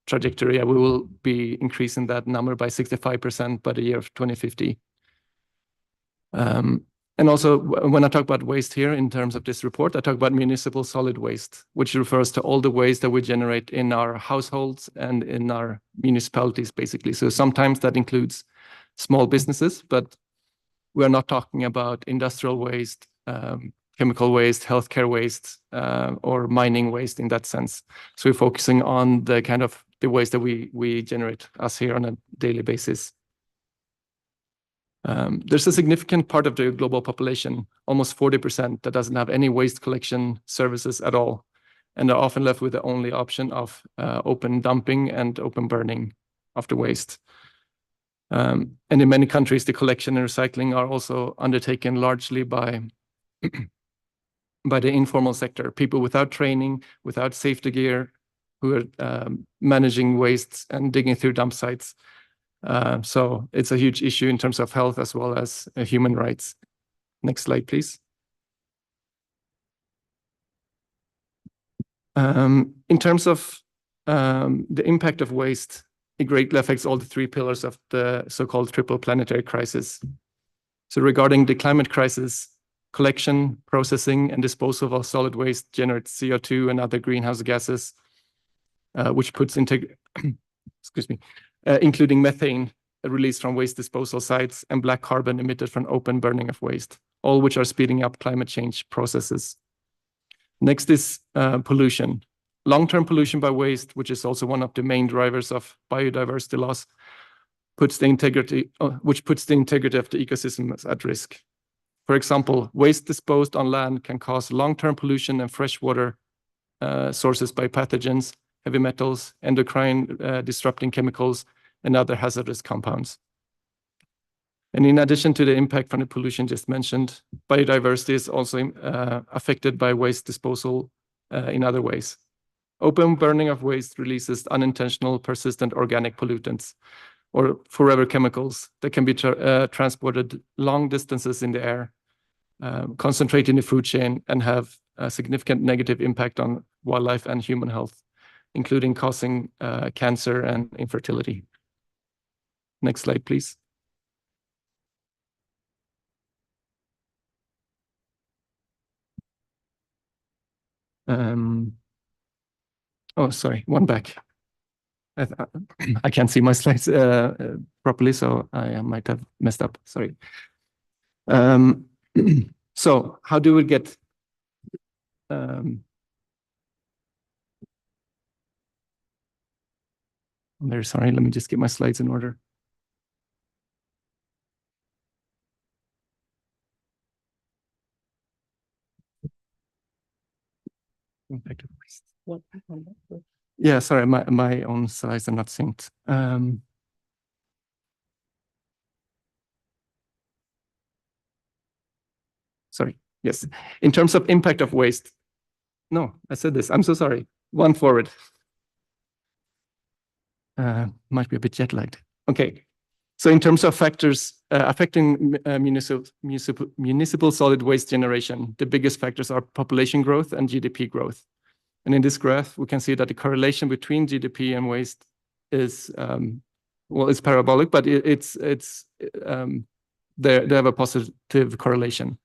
Speaker 4: trajectory, we will be increasing that number by 65% by the year of 2050. And also, when I talk about waste here in terms of this report, I talk about municipal solid waste, which refers to all the waste that we generate in our households and in our municipalities, basically. So sometimes that includes small businesses, but we're not talking about industrial waste, chemical waste, healthcare waste, or mining waste in that sense. So we're focusing on the kind of the waste that we generate us here on a daily basis. There's a significant part of the global population, almost 40%, that doesn't have any waste collection services at all, and are often left with the only option of open dumping and open burning of the waste. And in many countries, the collection and recycling are also undertaken largely by the informal sector, people without training, without safety gear, who are managing wastes and digging through dump sites. So it's a huge issue in terms of health as well as human rights. Next slide, please. In terms of the impact of waste, it greatly affects all the three pillars of the so-called triple planetary crisis. So regarding the climate crisis, collection, processing, and disposal of solid waste generates CO2 and other greenhouse gases, which puts into, including methane released from waste disposal sites and black carbon emitted from open burning of waste, all which are speeding up climate change processes. Next is pollution. Long-term pollution by waste, which is also one of the main drivers of biodiversity loss, puts the integrity of the ecosystem at risk. For example, waste disposed on land can cause long-term pollution and freshwater sources by pathogens, heavy metals, endocrine disrupting chemicals, and other hazardous compounds. And in addition to the impact from the pollution just mentioned, biodiversity is also affected by waste disposal in other ways. Open burning of waste releases unintentional persistent organic pollutants or forever chemicals that can be transported long distances in the air, concentrate in the food chain, and have a significant negative impact on wildlife and human health, including causing cancer and infertility. Next slide, please. Oh, sorry, one back. I can't see my slides properly, so I might have messed up. Sorry. So how do we get I'm very sorry. Let me just get my slides in order. Impact of waste. What? Yeah, sorry, my own slides are not synced. Sorry. Yes. In terms of impact of waste. No, I said this. I'm so sorry. One forward. Might be a bit jet lagged. Okay. So in terms of factors affecting municipal solid waste generation, the biggest factors are population growth and GDP growth. And in this graph, we can see that the correlation between GDP and waste is, well, it's parabolic, but they have a positive correlation.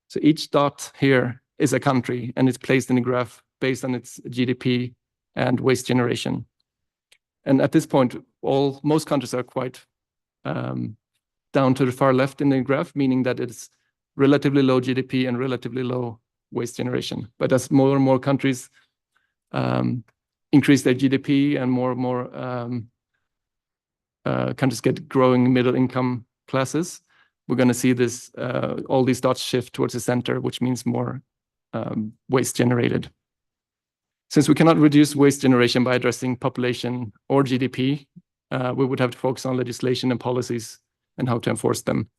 Speaker 4: So each dot here is a country, and it's placed in the graph based on its GDP and waste generation. And at this point, most countries are quite down to the far left in the graph, meaning that it's relatively low GDP and relatively low waste generation. But as more and more countries increase their GDP and more countries get growing middle income classes, we're going to see this all these dots shift towards the center, which means more waste generated. Since we cannot reduce waste generation by addressing population or GDP, we would have to focus on legislation and policies and how to enforce them.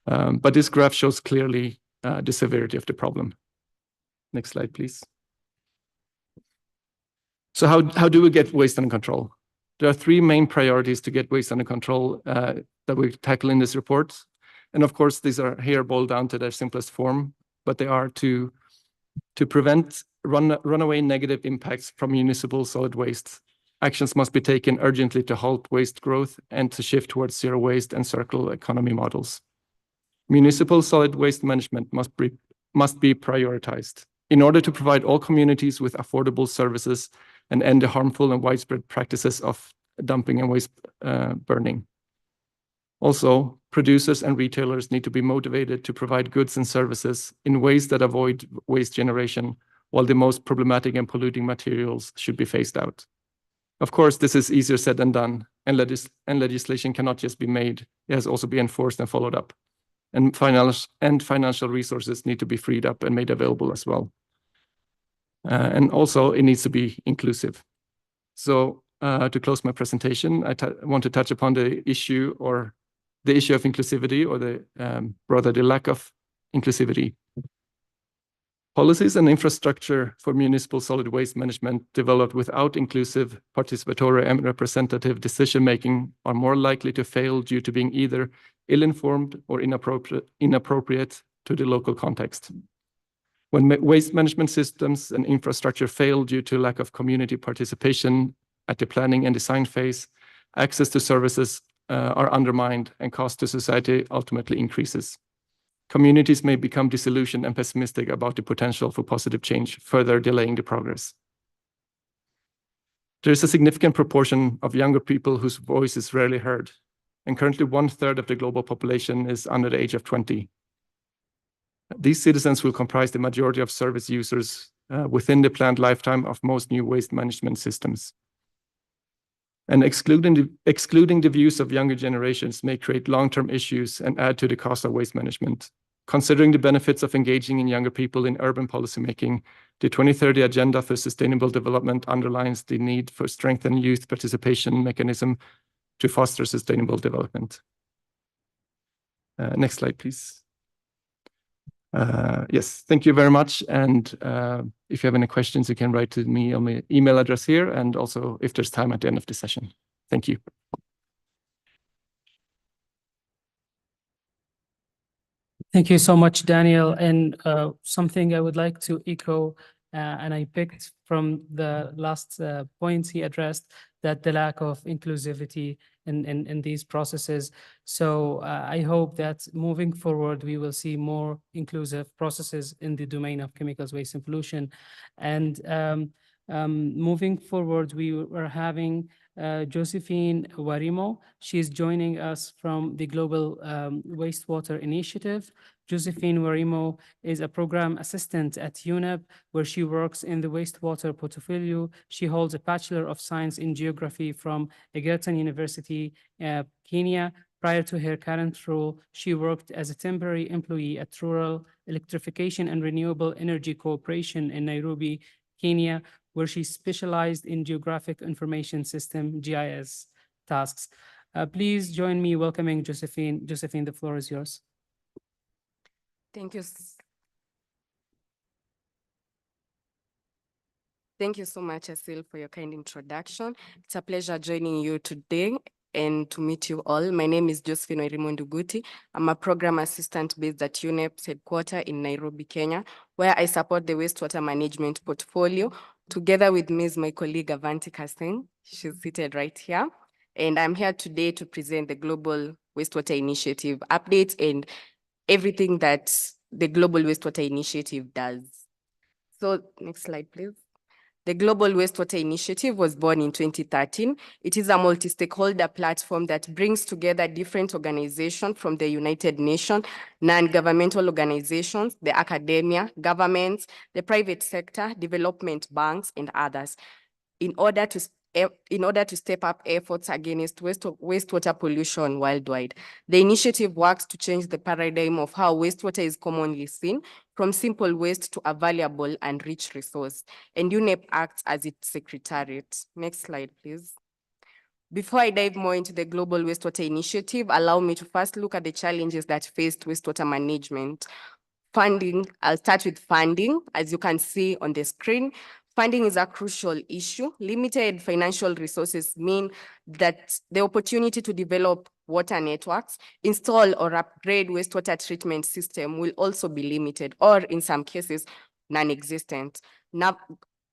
Speaker 4: But this graph shows clearly the severity of the problem. Next slide, please. So how do we get waste under control? There are three main priorities to get waste under control that we tackle in this report. And of course, these are here boiled down to their simplest form, but they are to prevent runaway negative impacts from municipal solid waste. Actions must be taken urgently to halt waste growth and to shift towards zero waste and circular economy models. Municipal solid waste management must be prioritized in order to provide all communities with affordable services and end the harmful and widespread practices of dumping and waste burning. Also, producers and retailers need to be motivated to provide goods and services in ways that avoid waste generation, while the most problematic and polluting materials should be phased out. Of course, this is easier said than done, and legislation cannot just be made, it has also be enforced and followed up. And financial resources need to be freed up and made available as well. And also it needs to be inclusive. So to close my presentation, I want to touch upon the issue of inclusivity, or rather the lack of inclusivity. Policies and infrastructure for municipal solid waste management developed without inclusive, participatory, and representative decision-making are more likely to fail due to being either ill-informed or inappropriate to the local context. When waste management systems and infrastructure fail due to lack of community participation at the planning and design phase, access to services are undermined and cost to society ultimately increases. Communities may become disillusioned and pessimistic about the potential for positive change, further delaying the progress. There is a significant proportion of younger people whose voice is rarely heard, and currently 1/3 of the global population is under the age of 20. These citizens will comprise the majority of service users within the planned lifetime of most new waste management systems. And excluding the views of younger generations may create long-term issues and add to the cost of waste management. Considering the benefits of engaging in younger people in urban policymaking, the 2030 Agenda for Sustainable Development underlines the need for strengthened youth participation mechanism to foster sustainable development. Next slide, please. Yes, thank you very much. And if you have any questions, you can write to me on my email address here, and also if there's time at the end of the session. Thank you.
Speaker 1: Thank you so much, Daniel. And something I would like to echo, and I picked from the last points he addressed, that the lack of inclusivity in these processes. So I hope that moving forward, we will see more inclusive processes in the domain of chemicals, waste, and pollution. And moving forward, we are having Josephine Warimo. She's joining us from the Global Wastewater Initiative. Josephine Warimo is a program assistant at UNEP, where she works in the wastewater portfolio. She holds a Bachelor of Science in Geography from Egerton University, Kenya. Prior to her current role, she worked as a temporary employee at Rural Electrification and Renewable Energy Corporation in Nairobi, Kenya, where she specialized in geographic information system, GIS, tasks. Please join me welcoming Josephine. Josephine, the floor is yours.
Speaker 5: Thank you. Thank you so much, Asil, for your kind introduction. It's a pleasure joining you today and to meet you all. My name is Josephine Warimo Nduguti. I'm a program assistant based at UNEP's headquarters in Nairobi, Kenya, where I support the wastewater management portfolio together with my colleague Avantika Singh. She's seated right here. And I'm here today to present the Global Wastewater Initiative updates and everything that the Global Wastewater Initiative does. So next slide, please. The Global Wastewater Initiative was born in 2013. It is a multi-stakeholder platform that brings together different organizations from the United Nations, non-governmental organizations, the academia, governments, the private sector, development banks, and others, in order to step up efforts against wastewater pollution worldwide. The initiative works to change the paradigm of how wastewater is commonly seen, from simple waste to a valuable and rich resource. And UNEP acts as its secretariat. Next slide, please. Before I dive more into the Global Wastewater Initiative, allow me to first look at the challenges that faced wastewater management. Funding, I'll start with funding. As you can see on the screen, funding is a crucial issue. Limited financial resources mean that the opportunity to develop water networks, install or upgrade wastewater treatment system will also be limited, or in some cases, non-existent. Now,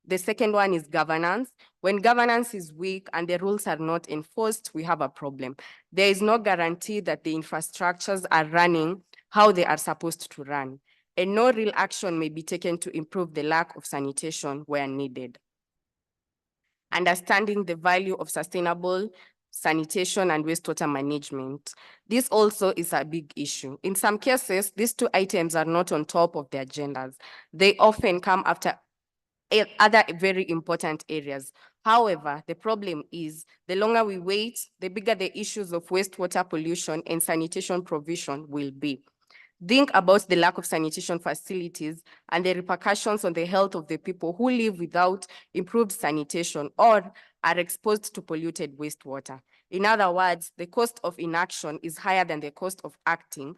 Speaker 5: the second one is governance. When governance is weak and the rules are not enforced, we have a problem. There is no guarantee that the infrastructures are running how they are supposed to run, and no real action may be taken to improve the lack of sanitation where needed. Understanding the value of sustainable sanitation and wastewater management. This also is a big issue. In some cases, these two items are not on top of the agendas. They often come after other very important areas. However, the problem is the longer we wait, the bigger the issues of wastewater pollution and sanitation provision will be. Think about the lack of sanitation facilities and the repercussions on the health of the people who live without improved sanitation or are exposed to polluted wastewater. In other words, the cost of inaction is higher than the cost of acting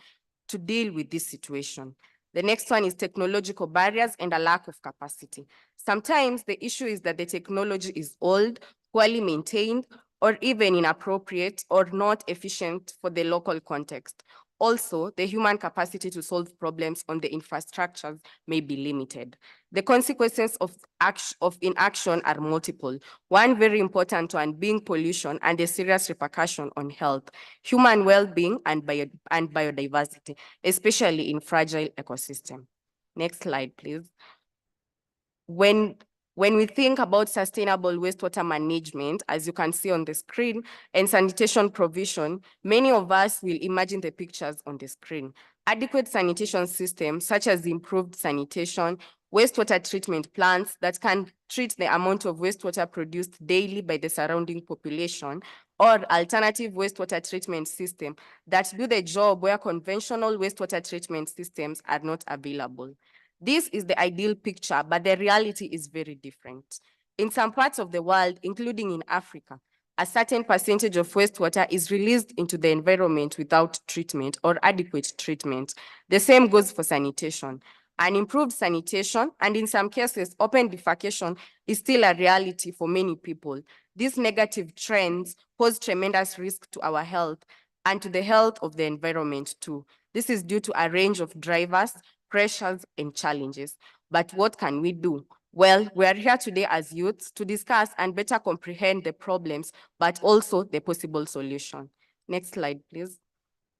Speaker 5: to deal with this situation. The next one is technological barriers and a lack of capacity. Sometimes the issue is that the technology is old, poorly maintained, or even inappropriate or not efficient for the local context. Also, the human capacity to solve problems on the infrastructures may be limited. The consequences of inaction are multiple. One very important one being pollution and the serious repercussion on health, human well-being and biodiversity, especially in fragile ecosystem. Next slide, please. When we think about sustainable wastewater management, as you can see on the screen, and sanitation provision, many of us will imagine the pictures on the screen. Adequate sanitation systems, such as improved sanitation, wastewater treatment plants that can treat the amount of wastewater produced daily by the surrounding population, or alternative wastewater treatment systems that do the job where conventional wastewater treatment systems are not available. This is the ideal picture, but the reality is very different. In some parts of the world, including in Africa, a certain percentage of wastewater is released into the environment without treatment or adequate treatment. The same goes for sanitation. Unimproved sanitation, and in some cases, open defecation is still a reality for many people. These negative trends pose tremendous risk to our health and to the health of the environment too. This is due to a range of drivers, pressures, and challenges. But what can we do? Well, we are here today as youths to discuss and better comprehend the problems, but also the possible solution. Next slide, please.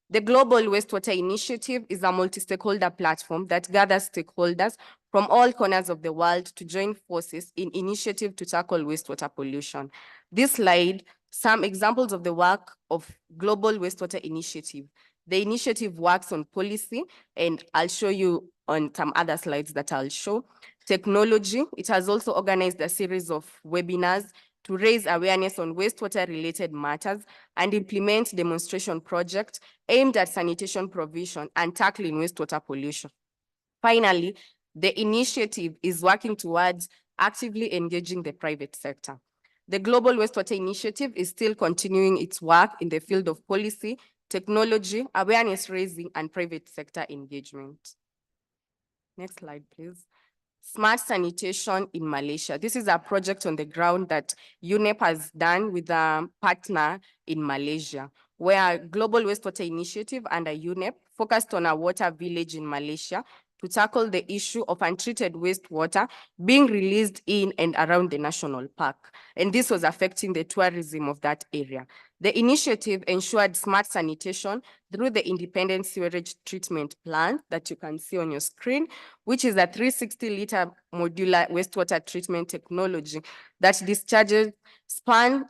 Speaker 5: The Global Wastewater Initiative is a multi-stakeholder platform that gathers stakeholders from all corners of the world to join forces in initiative to tackle wastewater pollution. This slide, some examples of the work of Global Wastewater Initiative. The initiative works on policy, and I'll show you on some other slides that I'll show. Technology, it has also organized a series of webinars to raise awareness on wastewater-related matters and implement demonstration projects aimed at sanitation provision and tackling wastewater pollution. Finally, the initiative is working towards actively engaging the private sector. The Global Wastewater Initiative is still continuing its work in the field of policy, technology, awareness raising, and private sector engagement. Next slide, please. Smart sanitation in Malaysia. This is a project on the ground that UNEP has done with a partner in Malaysia, where Global Wastewater Initiative under UNEP focused on a water village in Malaysia to tackle the issue of untreated wastewater being released in and around the national park. And this was affecting the tourism of that area. The initiative ensured smart sanitation through the independent sewerage treatment plant that you can see on your screen, which is a 360-liter modular wastewater treatment technology that discharges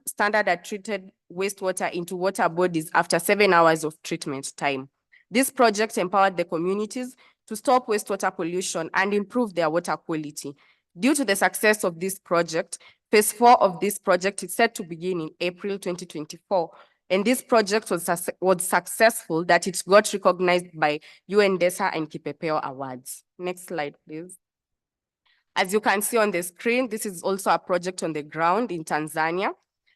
Speaker 5: standard treated wastewater into water bodies after 7 hours of treatment time. This project empowered the communities to stop wastewater pollution and improve their water quality. Due to the success of this project, phase 4 of this project is set to begin in April 2024. And this project was successful that it got recognized by UNDESA and Kipepeo Awards. Next slide, please. As you can see on the screen, this is also a project on the ground in Tanzania.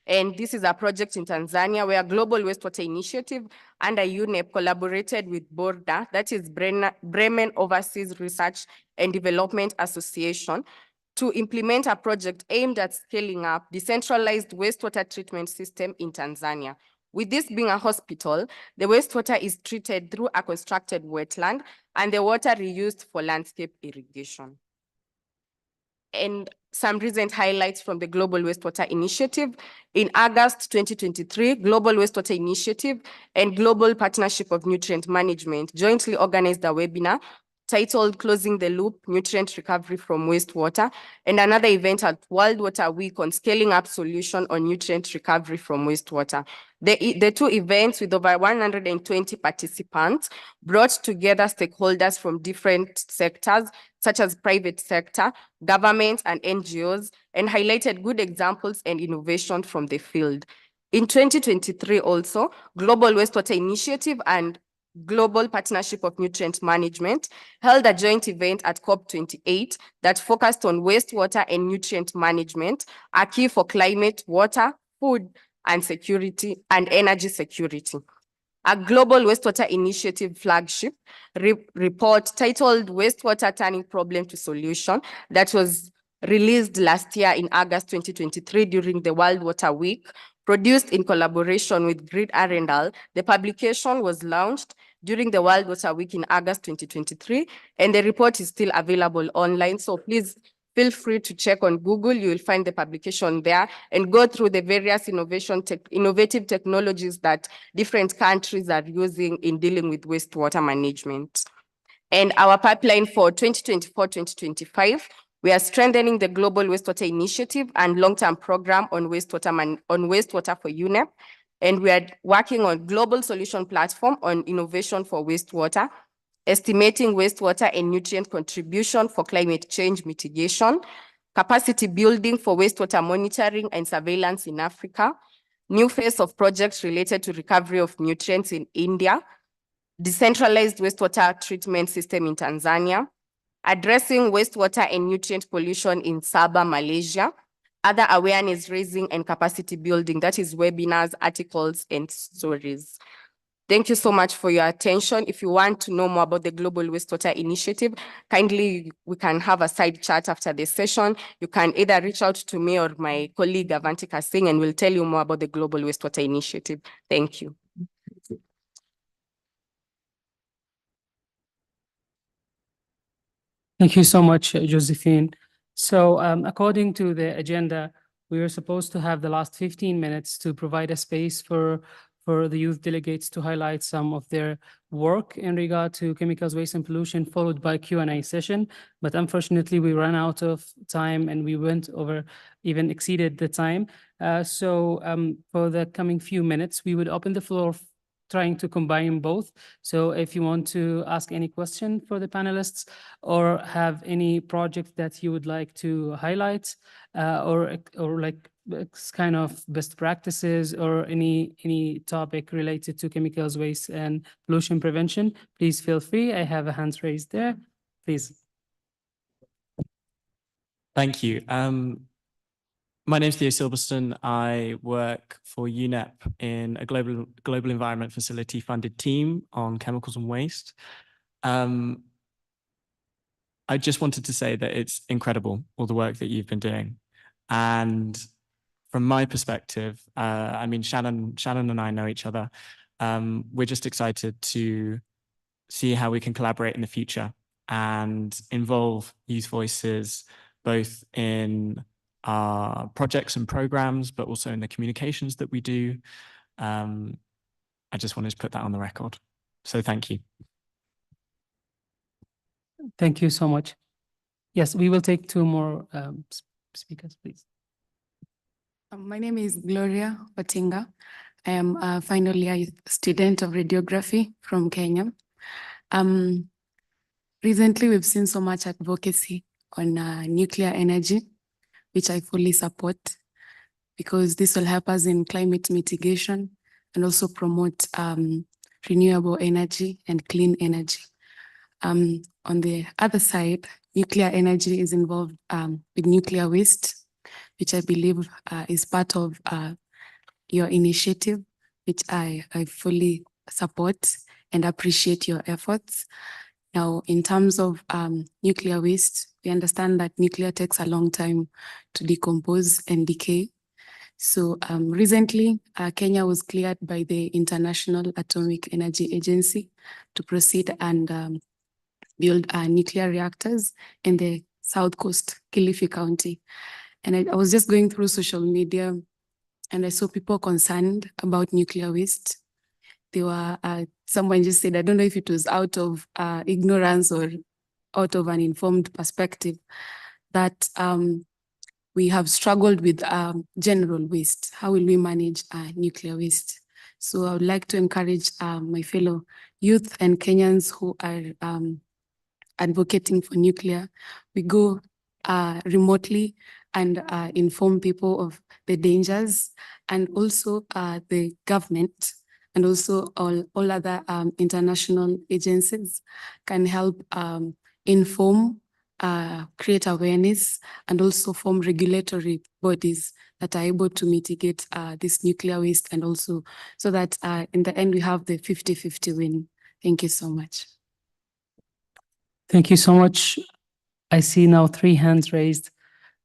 Speaker 5: And this is a project in Tanzania where Global Wastewater Initiative under UNEP collaborated with BORDA, that is Bremen Overseas Research and Development Association, to implement a project aimed at scaling up decentralized wastewater treatment system in Tanzania. With this being a hospital, the wastewater is treated through a constructed wetland and the water reused for landscape irrigation. And some recent highlights from the Global Wastewater Initiative. In August 2023, Global Wastewater Initiative and Global Partnership of Nutrient Management jointly organized a webinar titled Closing the Loop, Nutrient Recovery from Wastewater, and another event at World Water Week on Scaling Up Solution on Nutrient Recovery from Wastewater. The two events, with over 120 participants, brought together stakeholders from different sectors, such as private sector, government, and NGOs, and highlighted good examples and innovation from the field. In 2023 also, Global Wastewater Initiative and Global Partnership of Nutrient Management held a joint event at COP28 that focused on wastewater and nutrient management, a key for climate, water, food, and security, and energy security. A Global Wastewater Initiative flagship report titled Wastewater Turning Problem to Solution that was released last year in August 2023 during the World Water Week, produced in collaboration with Grid R&L. The publication was launched during the World Water Week in August 2023, and the report is still available online. So please feel free to check on Google. You will find the publication there and go through the various innovative technologies that different countries are using in dealing with wastewater management. And our pipeline for 2024-2025, we are strengthening the Global Wastewater Initiative and long-term program on wastewater for UNEP. And we are working on global solution platform on innovation for wastewater, estimating wastewater and nutrient contribution for climate change mitigation, capacity building for wastewater monitoring and surveillance in Africa, new phase of projects related to recovery of nutrients in India, decentralized wastewater treatment system in Tanzania, addressing wastewater and nutrient pollution in Sabah, Malaysia, other awareness raising and capacity building, that is webinars, articles, and stories. Thank you so much for your attention. If you want to know more about the Global Wastewater Initiative, kindly we can have a side chat after the session. You can either reach out to me or my colleague Avantika Singh, and we'll tell you more about the Global Wastewater Initiative. Thank you.
Speaker 1: Thank you so much, Josephine. So according to the agenda, we were supposed to have the last 15 minutes to provide a space for the youth delegates to highlight some of their work in regard to chemicals, waste, and pollution, followed by Q&A session. But unfortunately, we ran out of time and we went over, even exceeded the time. So for the coming few minutes, we would open the floor trying to combine both. So if you want to ask any question for the panelists or have any project that you would like to highlight or like kind of best practices or any topic related to chemicals, waste, and pollution prevention, please feel free. I have a hand raised there. Please.
Speaker 6: Thank you. My name is Theo Silverstone. I work for UNEP in a global environment facility funded team on chemicals and waste. I just wanted to say that it's incredible, all the work that you've been doing. And from my perspective, I mean, Shannon and I know each other. We're just excited to see how we can collaborate in the future and involve youth voices, both in our projects and programs, but also in the communications that we do. I just wanted to put that on the record. So thank you.
Speaker 1: Thank you so much. Yes, we will take two more speakers, please.
Speaker 7: My name is Gloria Otinga. I am a final year student of radiography from Kenya. Recently, we've seen so much advocacy on nuclear energy, which I fully support because this will help us in climate mitigation and also promote renewable energy and clean energy. On the other side, nuclear energy is involved with nuclear waste, which I believe is part of your initiative, which I fully support and appreciate your efforts. Now, in terms of nuclear waste, we understand that nuclear takes a long time to decompose and decay. So recently, Kenya was cleared by the International Atomic Energy Agency to proceed and build nuclear reactors in the South Coast, Kilifi County. And I was just going through social media and I saw people concerned about nuclear waste. They were, someone just said, I don't know if it was out of ignorance or out of an informed perspective that we have struggled with general waste. How will we manage nuclear waste? So I would like to encourage my fellow youth and Kenyans who are advocating for nuclear. We go remotely and inform people of the dangers, and also the government and also all other international agencies can help inform, create awareness, and also form regulatory bodies that are able to mitigate this nuclear waste, and also so that in the end we have the 50-50 win. Thank you so much.
Speaker 1: Thank you so much. I see now 3 hands raised,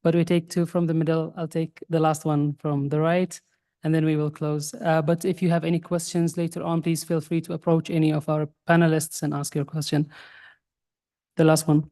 Speaker 1: but we take 2 from the middle. I'll take the last one from the right, and then we will close. But if you have any questions later on, please feel free to approach any of our panelists and ask your question. The last one.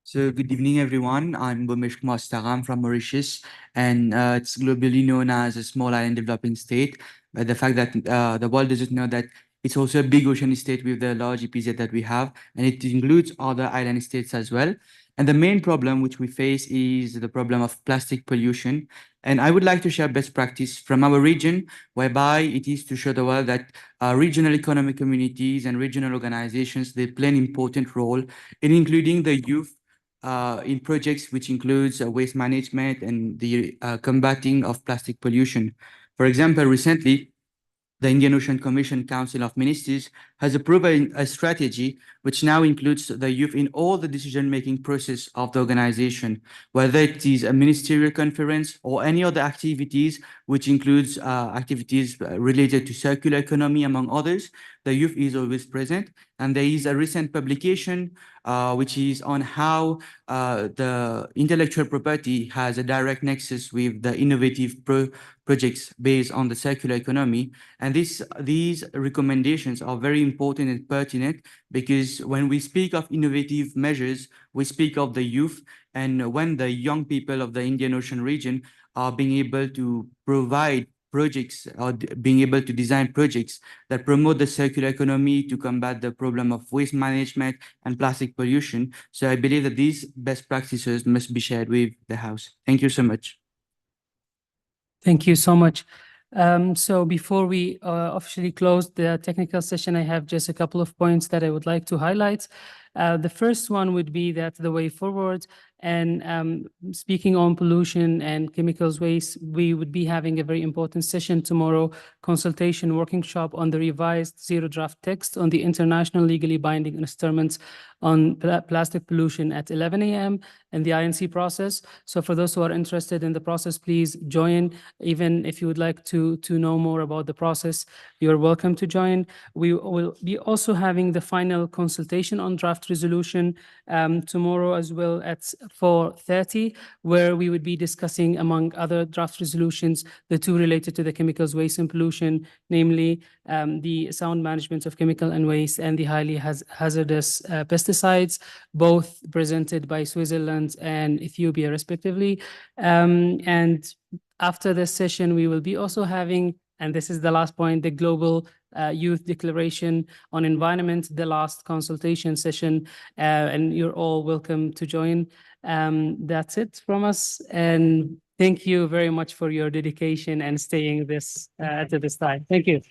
Speaker 8: So good evening, everyone. I'm Bumesh Kumar Staram from Mauritius, and it's globally known as a small island developing state. But the fact that the world doesn't know that it's also a big ocean state with the large EPZ that we have, and it includes other island states as well. And the main problem which we face is the problem of plastic pollution. And I would like to share best practice from our region, whereby it is to show the world that regional economic communities and regional organizations, they play an important role in including the youth in projects which includes waste management and the combating of plastic pollution. For example, recently, the Indian Ocean Commission Council of Ministers has approved a strategy which now includes the youth in all the decision-making process of the organization, whether it is a ministerial conference or any other activities, which includes activities related to circular economy, among others. The youth is always present. And there is a recent publication which is on how the intellectual property has a direct nexus with the innovative projects based on the circular economy. And these recommendations are very important and pertinent, because when we speak of innovative measures, we speak of the youth. And when the young people of the Indian Ocean region are being able to provide projects or being able to design projects that promote the circular economy to combat the problem of waste management and plastic pollution. So I believe that these best practices must be shared with the House. Thank you so much.
Speaker 1: Thank you so much. So before we officially close the technical session, I have just a couple of points that I would like to highlight. The first one would be that the way forward, and speaking on pollution and chemicals waste, we would be having a very important session tomorrow, consultation workshop on the revised zero draft text on the international legally binding instruments on plastic pollution at 11 a.m. in the INC process. So for those who are interested in the process, please join. Even if you would like to know more about the process, you're welcome to join. We will be also having the final consultation on draft resolution tomorrow as well at 4:30, where we would be discussing, among other draft resolutions, the 2 related to the chemicals waste and pollution, namely the sound management of chemical and waste and the highly hazardous pesticides, both presented by Switzerland and Ethiopia respectively. And after this session, we will be also having, and this is the last point, the Global Youth Declaration on Environment, the last consultation session, and you're all welcome to join. That's it from us, and thank you very much for your dedication and staying to this time. Thank you.